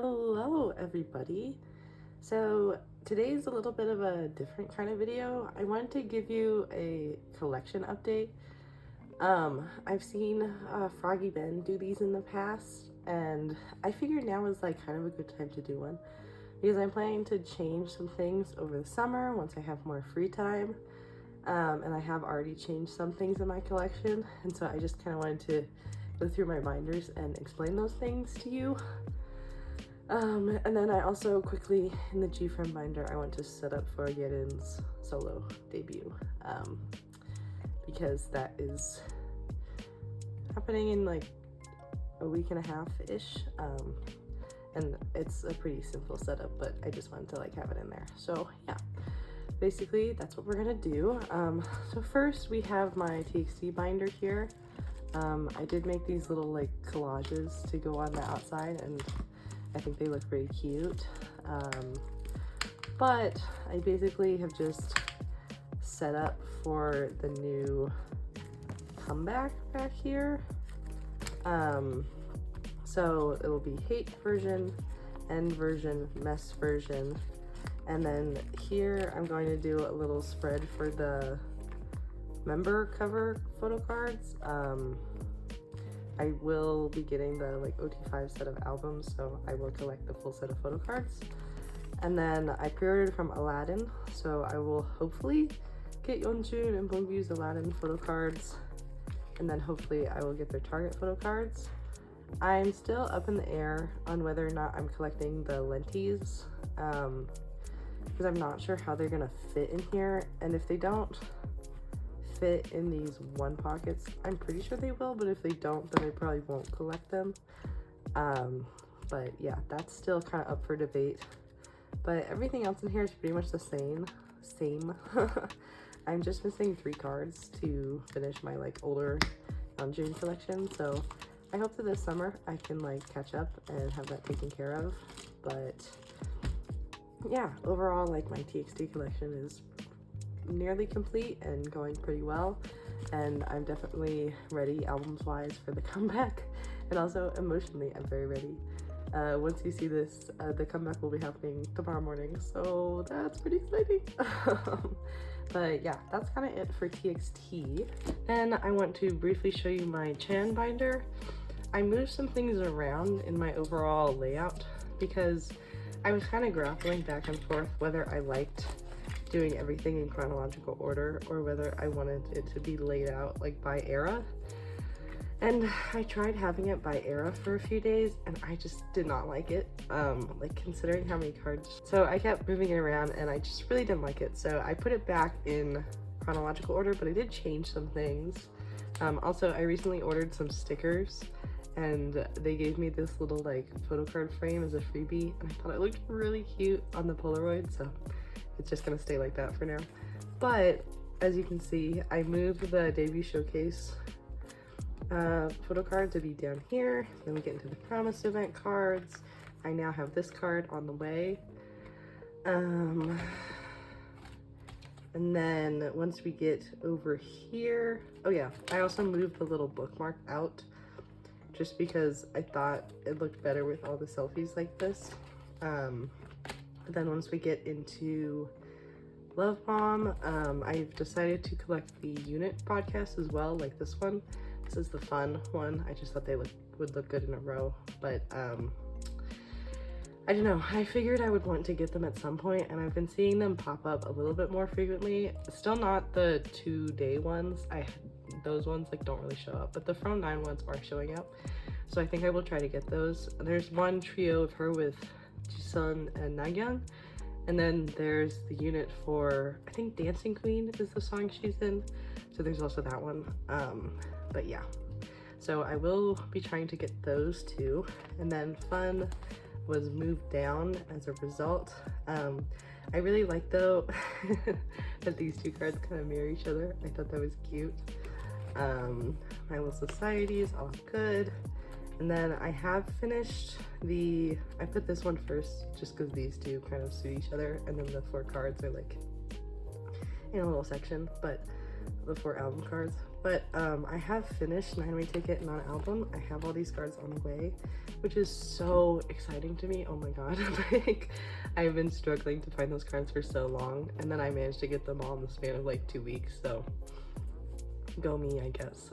Hello everybody. So today's a little bit of a different kind of video. I wanted to give you a collection update. I've seen Froggy Ben do these in the past, and I figured now is like kind of a good time to do one because I'm planning to change some things over the summer once I have more free time. And I have already changed some things in my collection, and so I just kind of wanted to go through my binders and explain those things to you. And then I also quickly, in the G-Friend binder, I want to set up for Yeren's solo debut, because that is happening in like a week and a half-ish, and it's a pretty simple setup, but I just wanted to like have it in there. So yeah, basically that's what we're gonna do. So first we have my TXT binder here. I did make these little like collages to go on the outside, and I think they look pretty cute, but I basically have just set up for the new comeback back here. So it will be hate version, end version, mess version, and then here I'm going to do a little spread for the member cover photo cards. I will be getting the like OT5 set of albums, so I will collect the full set of photo cards. And then I pre-ordered from Aladdin, so I will hopefully get Yeonjun and Bongbyu's Aladdin photo cards, and then hopefully I will get their Target photo cards. I'm still up in the air on whether or not I'm collecting the lenties, because I'm not sure how they're gonna fit in here, and if they don't fit in these one pockets, I'm pretty sure they will, but if they don't, then I probably won't collect them. But yeah, that's still kind of up for debate, but everything else in here is pretty much the same. I'm just missing 3 cards to finish my like older Yeonjun collection, so I hope that this summer I can like catch up and have that taken care of. But yeah, overall, like my TXT collection is nearly complete and going pretty well, and I'm definitely ready albums wise for the comeback, and also emotionally I'm very ready. Once you see this, the comeback will be happening tomorrow morning, so that's pretty exciting. But yeah, that's kind of it for TXT. Then I want to briefly show you my Chan binder. I moved some things around in my overall layout because I was kind of grappling back and forth whether I liked doing everything in chronological order or whether I wanted it to be laid out like by era. And I tried having it by era for a few days and I just did not like it, like considering how many cards. So I kept moving it around and I just really didn't like it. So I put it back in chronological order, but I did change some things. Also, I recently ordered some stickers and they gave me this little like photo card frame as a freebie, and I thought it looked really cute on the Polaroid, so it's just gonna stay like that for now. But as you can see, I moved the debut showcase photo card to be down here. Then we get into the promise event cards. I now have this card on the way. And then once we get over here, oh yeah, I also moved the little bookmark out just because I thought it looked better with all the selfies like this. Then once we get into Love Bomb, I've decided to collect the unit podcast as well, like this one. This is the fun one. I just thought they would look good in a row, but I don't know. I figured I would want to get them at some point, and I've been seeing them pop up a little bit more frequently. Still not the 2-day ones. Those ones like don't really show up, but the From 9 ones are showing up. So I think I will try to get those. There's one trio of her with Jisun and Nagyang, and then there's the unit for, I think Dancing Queen is the song she's in, so there's also that one. But yeah, so I will be trying to get those two. And then Fun was moved down as a result. I really like though that these two cards kind of mirror each other. I thought that was cute. My Little Society is all good. And then I have finished I put this one first just because these two kind of suit each other, and then the 4 cards are like in a little section, but the 4 album cards. But I have finished 9-Way Ticket non-album. I have all these cards on the way, which is so exciting to me. Oh my god. Like, I've been struggling to find those cards for so long, and then I managed to get them all in the span of like 2 weeks, so go me, I guess.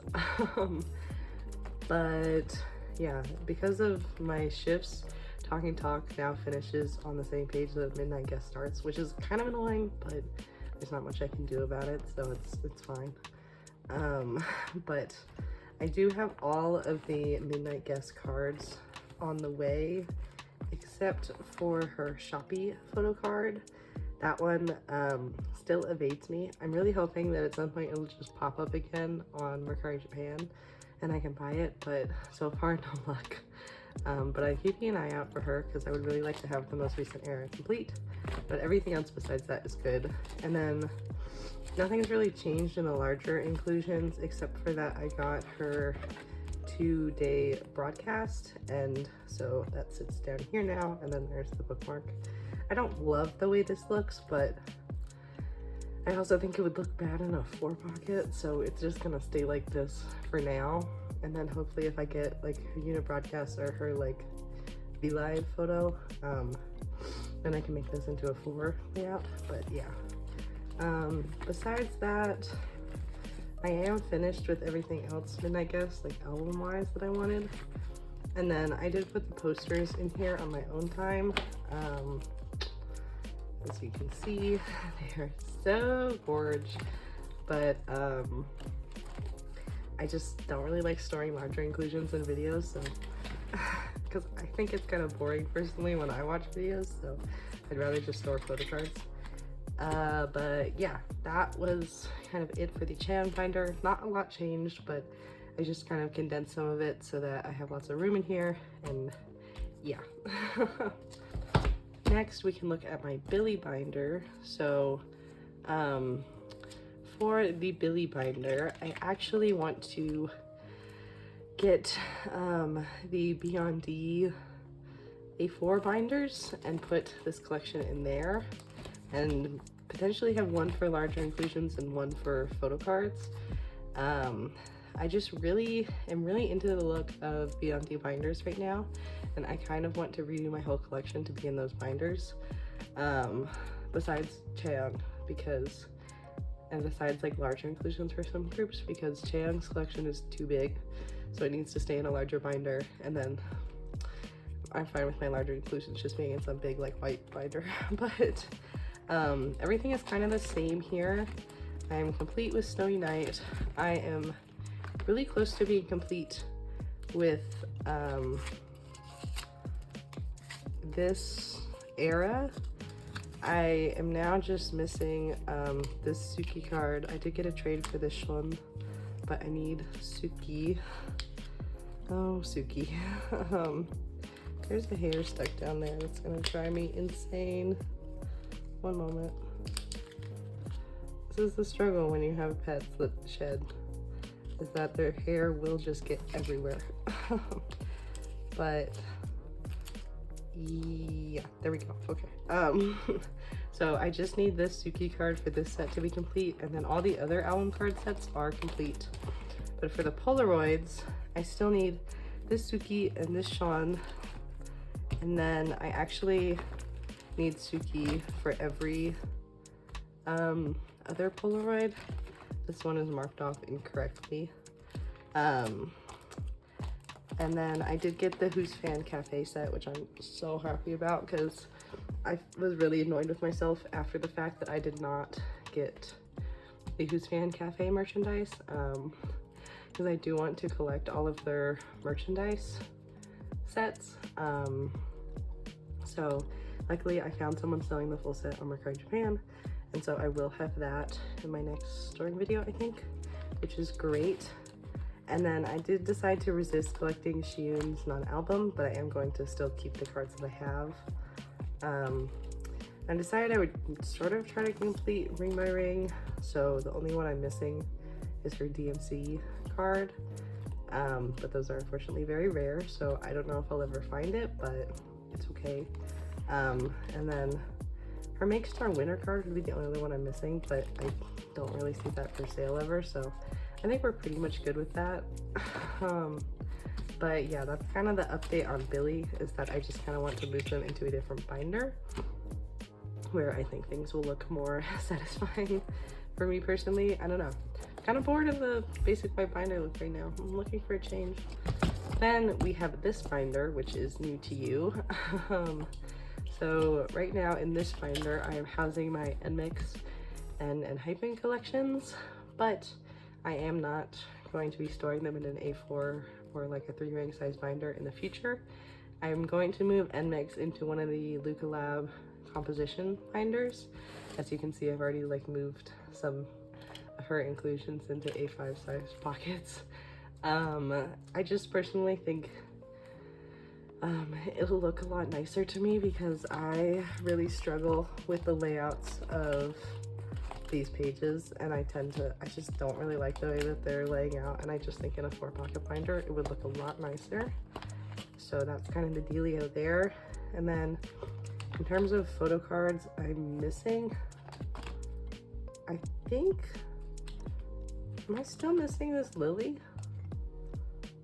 But yeah, because of my shifts, Talking Talk now finishes on the same page that Midnight Guest starts, which is kind of annoying, but there's not much I can do about it, so it's fine. But I do have all of the Midnight Guest cards on the way, except for her Shopee photo card. That one still evades me. I'm really hoping that at some point it'll just pop up again on Mercari Japan and I can buy it, but so far no luck. But I'm keeping an eye out for her because I would really like to have the most recent era complete, but everything else besides that is good. And then nothing's really changed in the larger inclusions except for that I got her 2-day broadcast, and so that sits down here now, and then there's the bookmark. I don't love the way this looks, but I also think it would look bad in a 4-pocket, so it's just gonna stay like this for now. And then hopefully if I get like her unit broadcast or her like V-Live photo, then I can make this into a 4 layout. But yeah, besides that, I am finished with everything else Midnight Guest, like album wise, that I wanted. And then I did put the posters in here on my own time. As you can see, they're so gorgeous, but I just don't really like storing larger inclusions in videos, so because I think it's kind of boring personally when I watch videos, so I'd rather just store photo cards. But yeah, that was kind of it for the Chan binder. Not a lot changed, but I just kind of condensed some of it so that I have lots of room in here, and yeah. Next, we can look at my Billy binder. So, for the Billy binder, I actually want to get the Beyond D A4 binders and put this collection in there, and potentially have one for larger inclusions and one for photo cards. I just really am into the look of Beyond D binders right now, and I kind of want to redo my whole collection to be in those binders, besides Chaeyoung, because, and besides like larger inclusions for some groups, because Chaeyoung's collection is too big, so it needs to stay in a larger binder, and then I'm fine with my larger inclusions just being in some big like white binder. But everything is kind of the same here. I am complete with Snowy Night. I am really close to being complete with this era. I am now just missing this Suki card. I did get a trade for this one, but I need Suki. Oh, Suki. There's a hair stuck down there that's gonna drive me insane. One moment. This is the struggle when you have pets that shed, is that their hair will just get everywhere. But yeah, there we go. Okay. So I just need this Suki card for this set to be complete, and then all the other album card sets are complete. But for the Polaroids, I still need this Suki and this Sean, and then I actually need Suki for every other Polaroid. This one is marked off incorrectly. And then I did get the Who's Fan Cafe set, which I'm so happy about, because I was really annoyed with myself after the fact that I did not get the Who's Fan Cafe merchandise, because I do want to collect all of their merchandise sets. So luckily I found someone selling the full set on Mercari Japan, and so I will have that in my next storing video, I think, which is great. And then I did decide to resist collecting Xiyoon's non-album, but I am going to still keep the cards that I have. I decided I would sort of try to complete Ring by Ring, so the only one I'm missing is her DMC card, but those are unfortunately very rare, so I don't know if I'll ever find it, but it's okay. And then her Make Star Winner card would be the only one I'm missing, but I don't really see that for sale ever, so I think we're pretty much good with that. But yeah, that's kind of the update on Billy, is that I just kind of want to move them into a different binder where I think things will look more satisfying for me personally. I don't know. Kind of bored of the basic white binder look right now. I'm looking for a change. Then we have this binder, which is new to you. So right now in this binder, I am housing my NMix and Enhypen collections, but I am not going to be storing them in an A4 or like a 3-ring size binder in the future. I'm going to move NMix into one of the Luca Lab composition binders. As you can see, I've already like moved some of her inclusions into A5 size pockets. I just personally think it'll look a lot nicer to me because I really struggle with the layouts of these pages, and I just don't really like the way that they're laying out, and I just think in a 4-pocket binder it would look a lot nicer. So that's kind of the dealio there. And then in terms of photo cards, I'm missing, I think, am I still missing this Lily?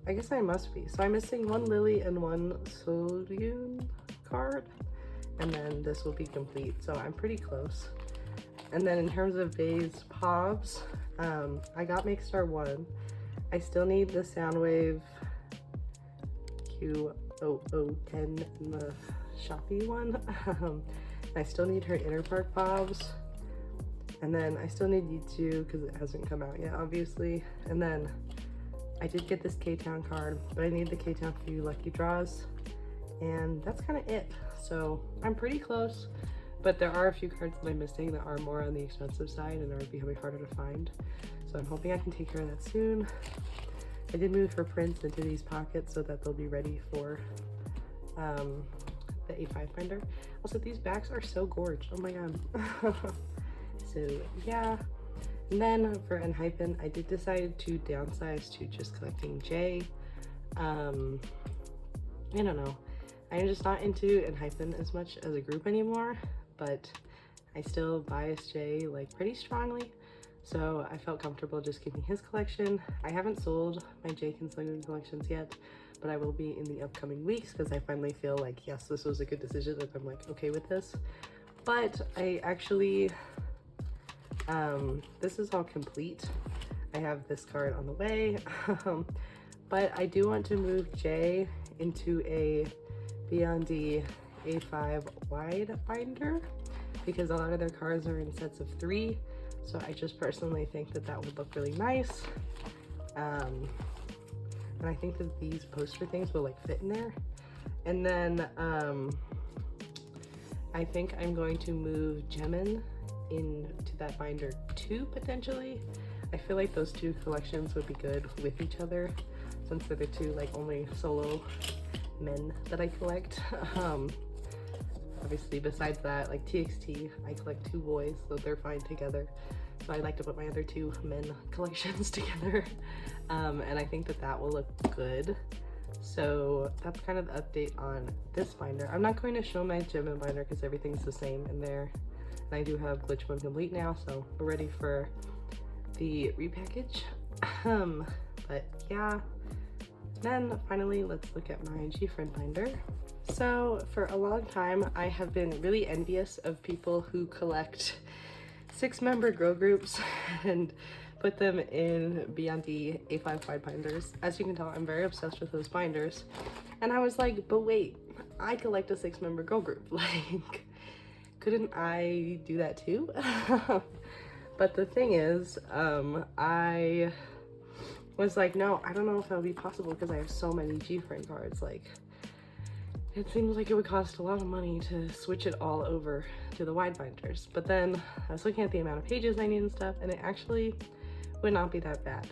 I guess I must be. So I'm missing one Lily and one Soyun card, and then this will be complete. So I'm pretty close. And then in terms of Bae's Pobs, I got Makestar 1. I still need the Soundwave Q0010 in the Shopee one. I still need her Inner Park Pobs. And then I still need U2 because it hasn't come out yet, obviously. And then I did get this K-Town card, but I need the K-Town few lucky draws. And that's kind of it. So I'm pretty close, but there are a few cards that I'm missing that are more on the expensive side and are becoming harder to find. So I'm hoping I can take care of that soon. I did move her prints into these pockets so that they'll be ready for the A5 binder. Also, these backs are so gorgeous. Oh my god. So yeah. And then for Enhypen, I did decide to downsize to just collecting J. I don't know. I'm just not into Enhypen as much as a group anymore, but I still bias J like pretty strongly. So I felt comfortable just keeping his collection. I haven't sold my J Kinslinger collections yet, but I will be in the upcoming weeks because I finally feel like, yes, this was a good decision, and I'm like okay with this. But I actually, this is all complete. I have this card on the way, but I do want to move J into a Beyond D A5 wide binder because a lot of their cards are in sets of 3. So I just personally think that that would look really nice. And I think that these poster things will like fit in there. And then I think I'm going to move Gemin into that binder too, potentially. I feel like those two collections would be good with each other since they're the two like only solo men that I collect. Obviously besides that, like TXT, I collect 2 boys, so they're fine together. So I like to put my other 2 men collections together. And I think that that will look good. So that's kind of the update on this binder. I'm not going to show my Gemin binder because everything's the same in there. And I do have Glitch Mode complete now, so we're ready for the repackage. But yeah. Then finally, let's look at my GFriend binder. So for a long time, I have been really envious of people who collect 6-member girl groups and put them in Beyond D A5 wide binders. As you can tell, I'm very obsessed with those binders. And I was like, but wait, I collect a 6-member girl group. Like, couldn't I do that too? But the thing is, I was like, no, I don't know if that would be possible because I have so many GFriend cards. Like, it seems like it would cost a lot of money to switch it all over to the wide binders. But then I was looking at the amount of pages I need and stuff, and it actually would not be that bad.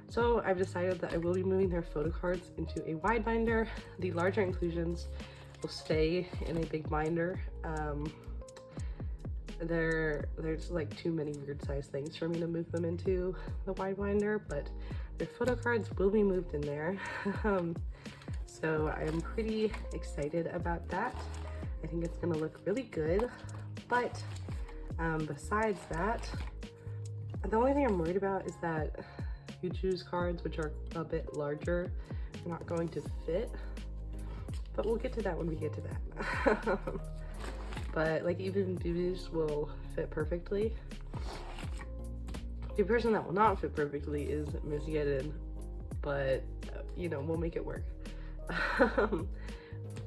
So I've decided that I will be moving their photo cards into a wide binder. The larger inclusions will stay in a big binder. There's like too many weird size things for me to move them into the wide binder, but their photo cards will be moved in there. So I'm pretty excited about that. I think it's gonna look really good. But besides that, the only thing I'm worried about is that You Choose cards, which are a bit larger, are not going to fit, but we'll get to that when we get to that. But like even Beauties will fit perfectly. The person that will not fit perfectly is Miss Yedin, but you know, we'll make it work.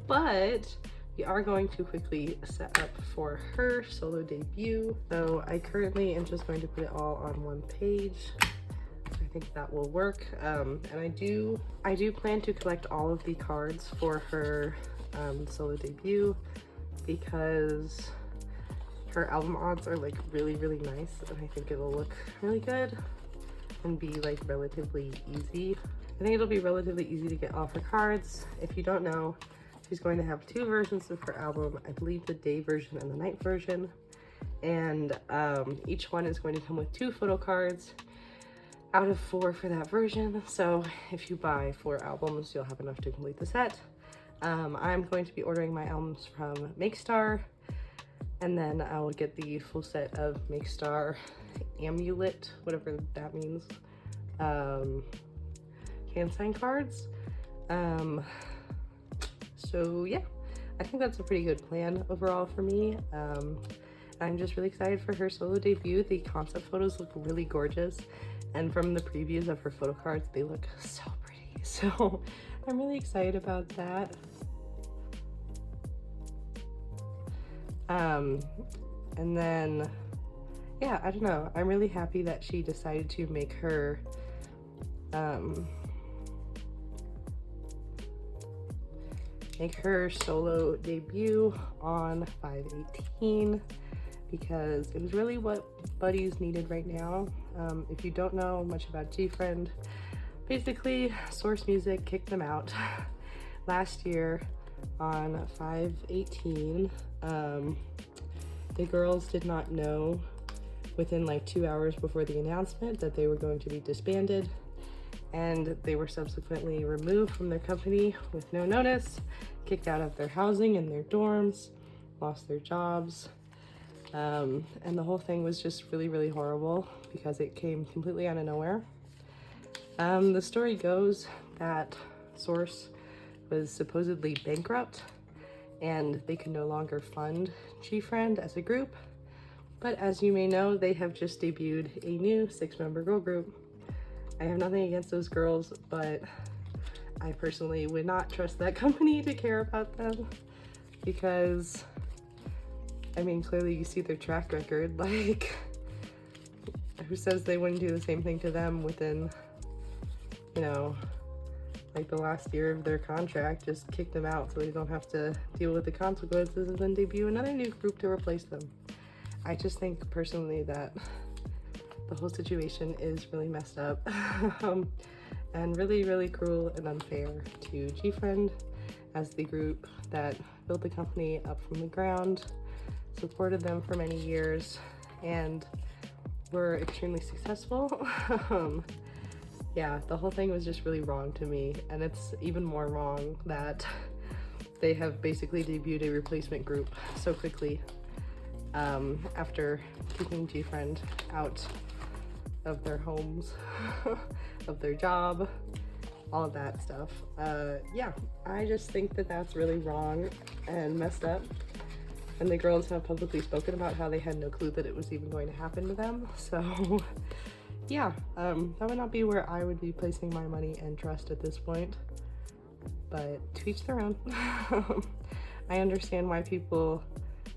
But we are going to quickly set up for her solo debut. So I currently am just going to put it all on one page. I think that will work. And I do plan to collect all of the cards for her solo debut, because her album odds are like really nice, and I think it'll look really good and be like relatively easy. I think it'll be relatively easy to get all her cards. If you don't know, she's going to have 2 versions of her album. I believe the day version and the night version, and each one is going to come with 2 photo cards out of 4 for that version. So if you buy 4 albums, you'll have enough to complete the set. I'm going to be ordering my albums from Makestar, and then I will get the full set of Makestar Amulet, whatever that means, hand sign cards. So yeah, I think that's a pretty good plan overall for me. I'm just really excited for her solo debut. The concept photos look really gorgeous, and from the previews of her photo cards, they look so pretty. So I'm really excited about that. And then, yeah, I don't know. I'm really happy that she decided to make her, solo debut on 5/18, because it was really what buddies needed right now. If you don't know much about GFriend, basically Source Music kicked them out last year on 5/18. The girls did not know within like 2 hours before the announcement that they were going to be disbanded, and they were subsequently removed from their company with no notice, kicked out of their housing and their dorms, lost their jobs, and the whole thing was just really horrible because it came completely out of nowhere. The story goes that Source was supposedly bankrupt and they could no longer fund GFriend as a group, but as you may know, they have just debuted a new 6-member girl group. I have nothing against those girls, but I personally would not trust that company to care about them, because I mean, clearly you see their track record. Like, who says they wouldn't do the same thing to them within, you know, like the last year of their contract? Just kick them out so they don't have to deal with the consequences and then debut another new group to replace them. I just think personally that the whole situation is really messed up and really cruel and unfair to GFriend as the group that built the company up from the ground, supported them for many years, and were extremely successful. Yeah, the whole thing was just really wrong to me, and it's even more wrong that they have basically debuted a replacement group so quickly after kicking GFriend out of their homes, of their job, all of that stuff. Yeah, I just think that that's really wrong and messed up, and the girls have publicly spoken about how they had no clue that it was even going to happen to them. So yeah, that would not be where I would be placing my money and trust at this point, but to each their own. I understand why people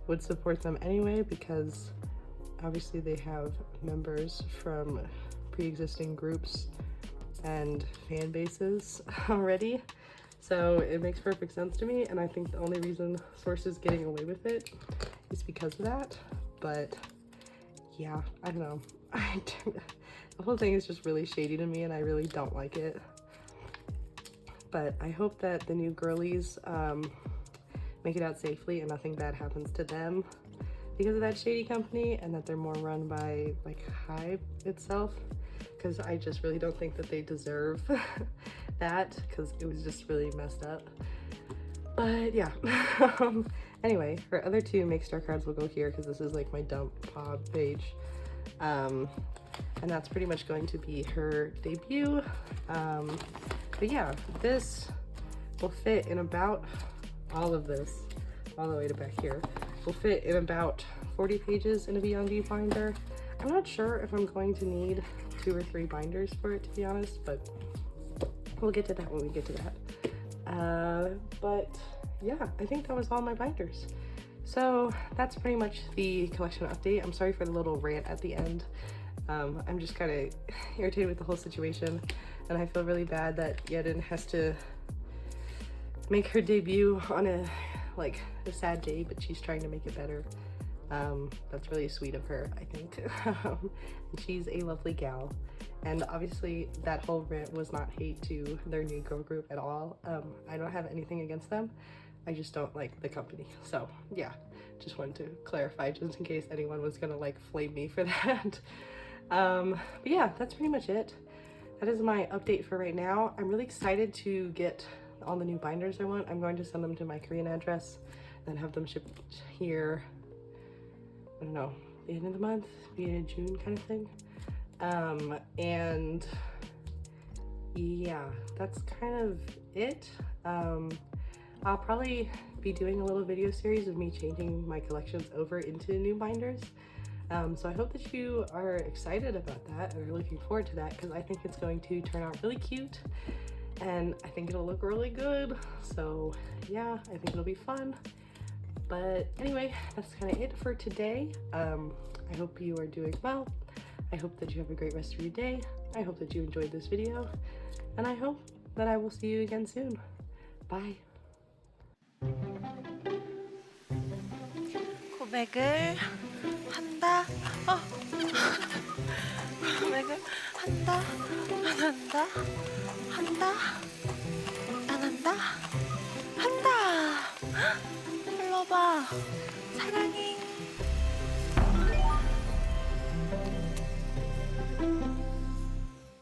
would support them anyway, because obviously they have members from pre-existing groups and fan bases already, so it makes perfect sense to me, and I think the only reason Source is getting away with it is because of that. But yeah, I don't know. The whole thing is just really shady to me, and I really don't like it. But I hope that the new girlies make it out safely and nothing bad happens to them because of that shady company, and that they're more run by like Hybe itself, because I just really don't think that they deserve that, because it was just really messed up. But yeah. Anyway, her other 2 Makestar cards will go here because this is like my dump pod page. and that's pretty much going to be her debut. But yeah, this will fit in about, all of this, all the way to back here, will fit in about 40 pages in a Beyond Viewfinder. I'm not sure if I'm going to need 2 or 3 binders for it, to be honest, but we'll get to that when we get to that. But yeah, I think that was all my binders. So that's pretty much the collection update. I'm sorry for the little rant at the end. I'm just kind of irritated with the whole situation, and I feel really bad that Yedin has to make her debut on a sad day, but she's trying to make it better. That's really sweet of her, I think. And she's a lovely gal, and obviously that whole rant was not hate to their new girl group at all. I don't have anything against them, I just don't like the company. So yeah, just wanted to clarify just in case anyone was gonna flame me for that. But yeah, that's pretty much it. That is my update for right now. I'm really excited to get all the new binders I want. I'm going to send them to my Korean address, then have them shipped here, I don't know, the end of the month, beginning of June kind of thing. And yeah, that's kind of it. I'll probably be doing a little video series of me changing my collections over into new binders. So I hope that you are excited about that and are looking forward to that, because I think it's going to turn out really cute and I think it'll look really good. So yeah, I think it'll be fun. But anyway, that's kind of it for today. I hope you are doing well. I hope that you have a great rest of your day. I hope that you enjoyed this video, and I hope that I will see you again soon. Bye. 고백을 한다. 고백을 한다. 안 한다. 한다. 안 한다. 한다. 불러봐. 사랑해.